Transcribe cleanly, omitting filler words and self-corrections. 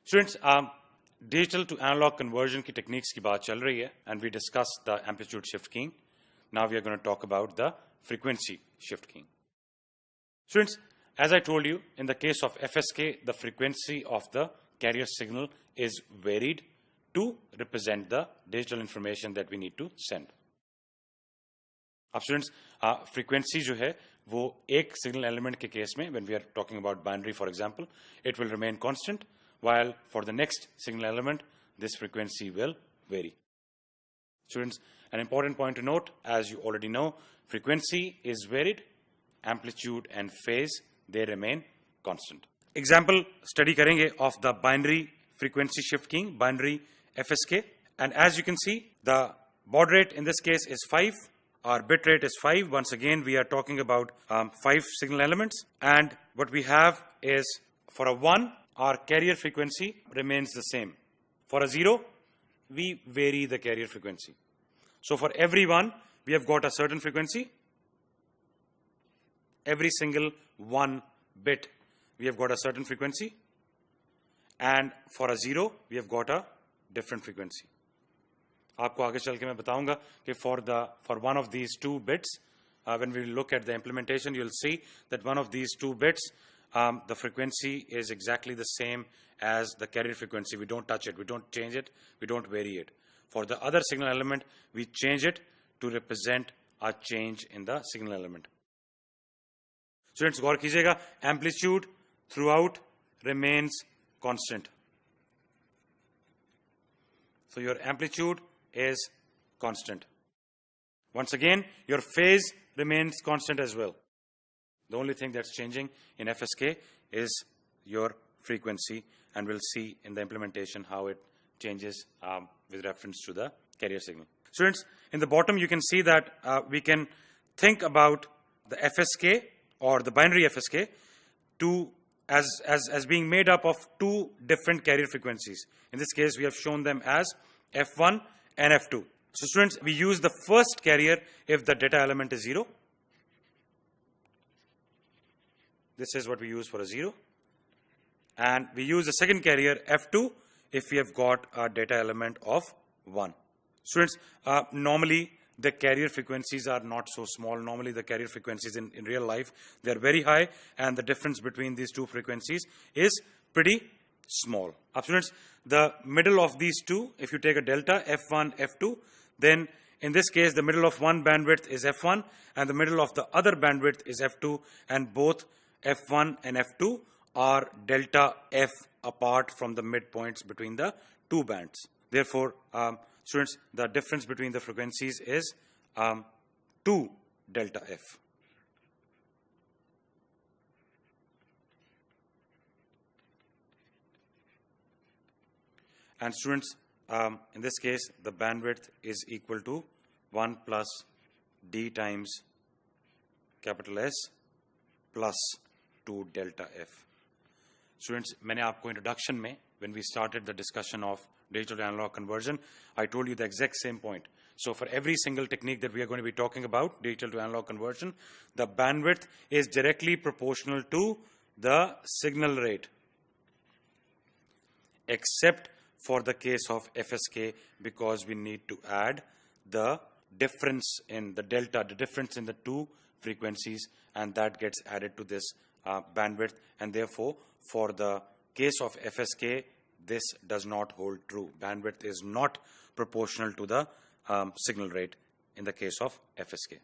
Students, digital to analog conversion की techniques की बात चल रही है, and we discussed the amplitude shift keying. Now we are going to talk about the frequency shift keying. Students, as I told you, in the case of FSK, the frequency of the carrier signal is varied to represent the digital information that we need to send. अब students, frequency जो है वो एक signal element के case में, when we are talking about binary, for example, it will remain constant, while for the next signal element, this frequency will vary. Students, an important point to note, as you already know, frequency is varied, amplitude and phase, they remain constant. Example study करेंगे of the binary frequency shift keying, binary FSK, and as you can see, the baud rate in this case is 5, our bit rate is 5. Once again, we are talking about 5 signal elements, and what we have is for a 1, our carrier frequency remains the same. For a 0, we vary the carrier frequency. So for every 1, we have got a certain frequency. Every single 1 bit, we have got a certain frequency. And for a 0, we have got a different frequency. आपको आगे चल के मैं बताऊंगा कि for one of these 2 bits, when we look at the implementation, you'll see that one of these 2 bits, the frequency is exactly the same as the carrier frequency. We don't touch it, we don't change it, we don't vary it. For the other signal element, we change it to represent a change in the signal element. Students, गौर कीजिएगा, amplitude throughout remains constant. So your amplitude is constant. Once again, your phase remains constant as well. The only thing that's changing in FSK is your frequency, and we'll see in the implementation how it changes with reference to the carrier signal. Students, in the bottom you can see that we can think about the FSK or the binary FSK as being made up of 2 different carrier frequencies. In this case, we have shown them as F1 and F2. So students, we use the first carrier if the data element is 0. This is what we use for a 0. And we use the second carrier F2 if we have got a data element of 1. Students, normally the carrier frequencies are not so small. Normally the carrier frequencies in real life, they are very high, and the difference between these 2 frequencies is pretty small. Students, the middle of these 2, if you take a delta F1, F2, then in this case the middle of one bandwidth is F1 and the middle of the other bandwidth is F2, and both F1 and F2 are delta F apart from the midpoints between the 2 bands. Therefore, students, the difference between the frequencies is 2 delta F. And students, in this case, the bandwidth is equal to 1 plus D times capital S plus 2 delta F. Students, मैंने आपको introduction में, when we started the discussion of digital to analog conversion, I told you the exact same point. So for every single technique that we are going to be talking about, digital to analog conversion, the bandwidth is directly proportional to the signal rate, except for the case of FSK, because we need to add the difference in the delta, the difference in the 2 frequencies, and that gets added to this bandwidth, and therefore for the case of FSK, this does not hold true. Bandwidth is not proportional to the signal rate in the case of FSK.